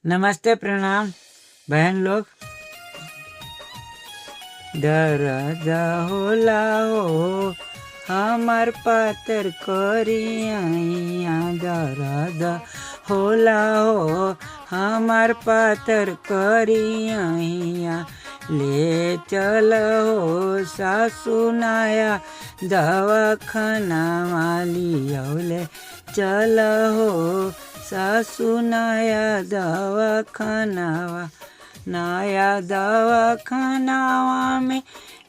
नमस्ते, प्रणाम बहन लोग। दर्द होला हो हमार पातर करिया, दर्द होला हो हमार पातर करिया। ले चल हो सासू नाया दवाखाना वाली, ले चल हो सासू नाया दवाखानावा। नया दवाखानावा में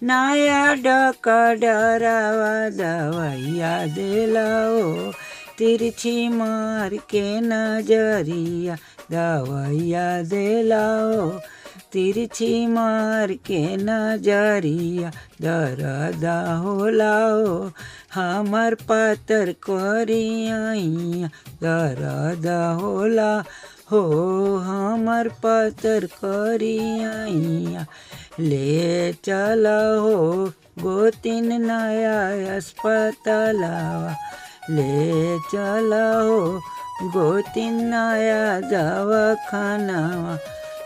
नया डॉक्टरवा दवाइया दिलाओ, तिरछी मार के नजरिया दवाइया दिलाओ, तिरछी मार के नजरिया। दर्द होला हो हमर पातर करिया, दर्द होला हो हमर पातर करिया। ले चल हो गोतिन नया अस्पतालवा, ले चल हो गोतिन नया दवाखानावा।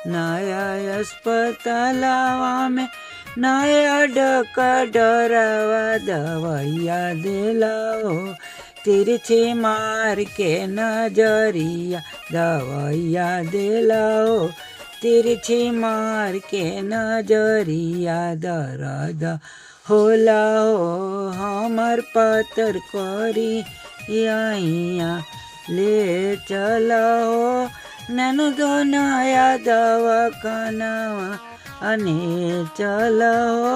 नया अस्पतालवा में नया डॉक्टरवा दवाइया दिलाओ, तिरछी मार के नजरिया दवाइया दिलाओ, तिरछी मार के नजरिया। दर्द होला हो हमर पातर करिया, ले चल हो ननदो नया दवाखानावा, अने चल हो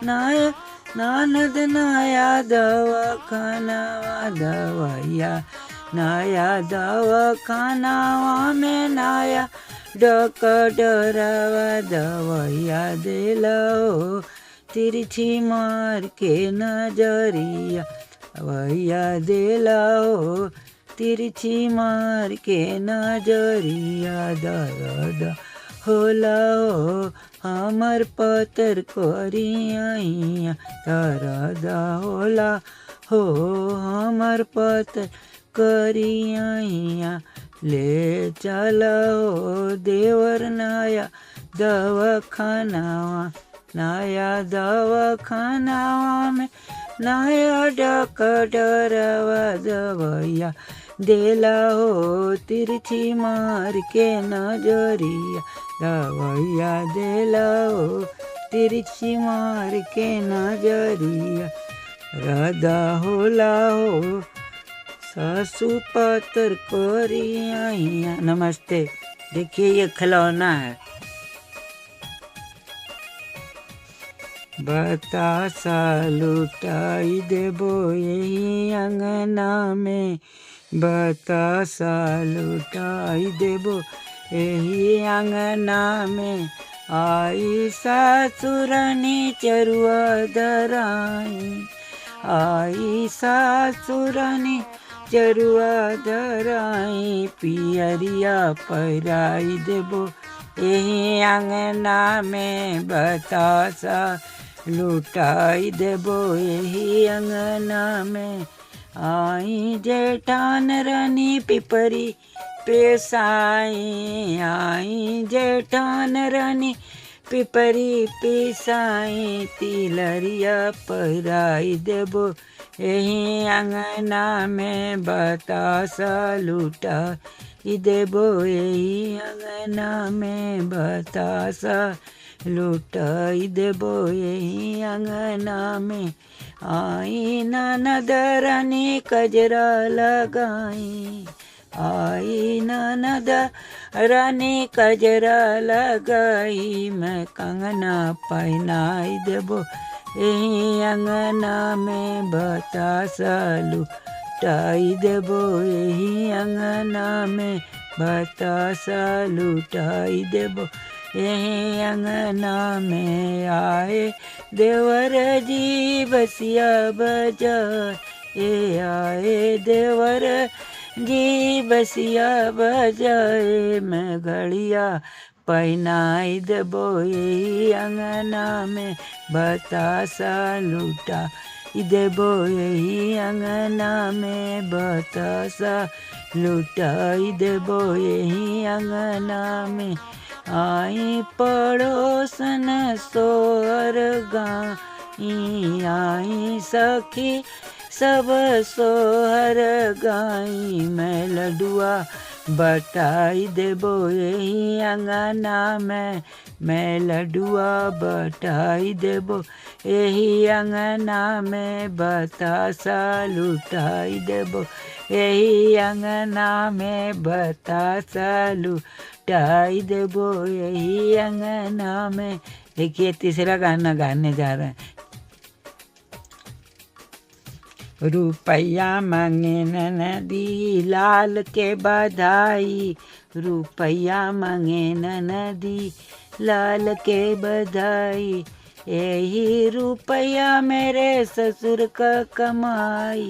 नया ननद नया दवाखानावा दवाइया। नया दवाखानावा में नया डॉक्टरवा दवाइया दिलाओ, तिरछी मार के नजरिया दवाइया दिलाओ, तिरछी मार के नजरिया। दर्द होला हो हमर पातर करिया, दर्द होला हो हमर पातर करिया। ले चल हो देवर नया दवाखानावा, नया दवाखानावा में नया डॉक्टरवा दवाइया दिलाओ, तिरछी मार के नजरिया दवाइया दिलाओ, तिरछी मार के नजरिया। दर्द होला हो सासू पातर करिया। नमस्ते। देखिए ये खिलौना है, बतासा लुटाई देबो यही अंगना में, बतासा लुटाई देबो यही अंगना में। आई सासुरनी चरुआ दराई, आई सासुरनी चरुआ दराई। पियरिया पैराई देबो यही अंगना में, बतासा लुटाई देबो यही अंगना में। आई जेठान रानी पिपरी पेसाई, आई जेठान रानी पिपरी पेसाई। तिलरिया पैराई देबो यही अंगना में, बतासा लुटाई देबो यही अंगना में, बतासा लुटाई देबो यही अंगना में। आई ननद रानी कजरा लगाई, आई ननद रानी कजरा लगाई। मैं कंगना पहनाई देबो यही अंगना में, बतासा लुटाई देबो यही अंगना में, बतासा लुटाई देबो यही अंगना में। आए देवर जी बसिया बजा, ये आए देवर जी बसिया बजाए। मैं घड़िया पहनाई देबो यही अंगना में, बतासा लुटा देबो यही अंगना में बतासा लुटाई देबो यही अंगना में। आई पड़ोसन सोहर गाई आई सखी सब सोहर गाई मैं लडुआ बटाई देबो यही अंगना में। मैं लडुआ बटाई देबो यही अंगना में बतासा लुटाई देबो यही अंगना में बतासा लुटाई देबो यही अंगना में। देखिए तीसरा गाना गाने जा रहे हैं। रुपया मांगे ननदी लाल के बधाई रुपया मांगे ननदी लाल के बधाई। यही रुपया मेरे ससुर का कमाई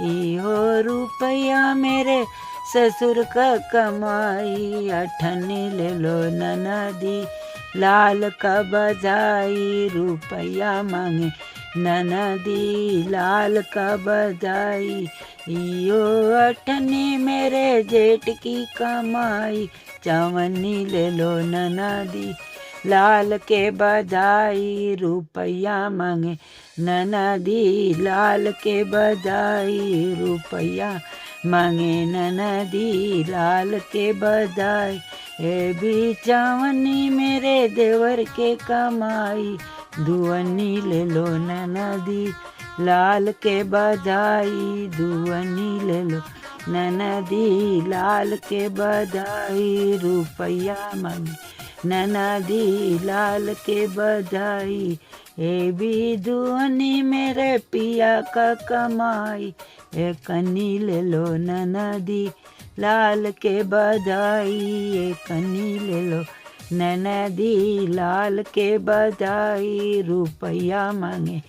इहो रुपया मेरे ससुर का कमाई। अठन्नी ले लो ननदी लाल का बधाई रुपया मांगे ननदी लाल का बधाई। यो अठन्नी मेरे जेठ की कमाई चवन्नी ले लो ननदी लाल के बधाई रुपया मांगे ननदी लाल के बधाई रुपया मांगे ननदी लाल के बधाई। ए भी चवन्नी मेरे देवर के कमाई दुअन्नी ले लो ननदी लाल के बधाई दुअन्नी ले लो ननदी लाल के बधाई रुपया मांगे ननदी लाल के बधाई। ए भी दुअन्नी मेरे पिया का कमाई ए कन्नी ले लो ननदी लाल के बधाई ए कन्नी ले लो ननदी लाल के बधाई रुपया मांगे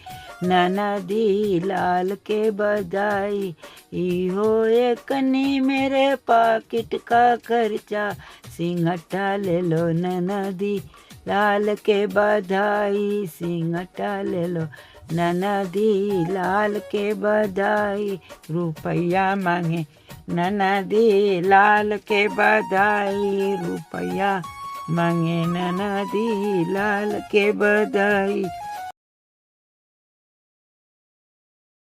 ननदी लाल के बधाई। इहो एकनी मेरे पाकिट का खर्चा सिंघटा ले लो ननदी लाल के बधाई सिंघटा ले लो ननदी लाल के बधाई रुपया मांगे ननदी लाल के बधाई रुपया मांगे ननदी लाल के बधाई।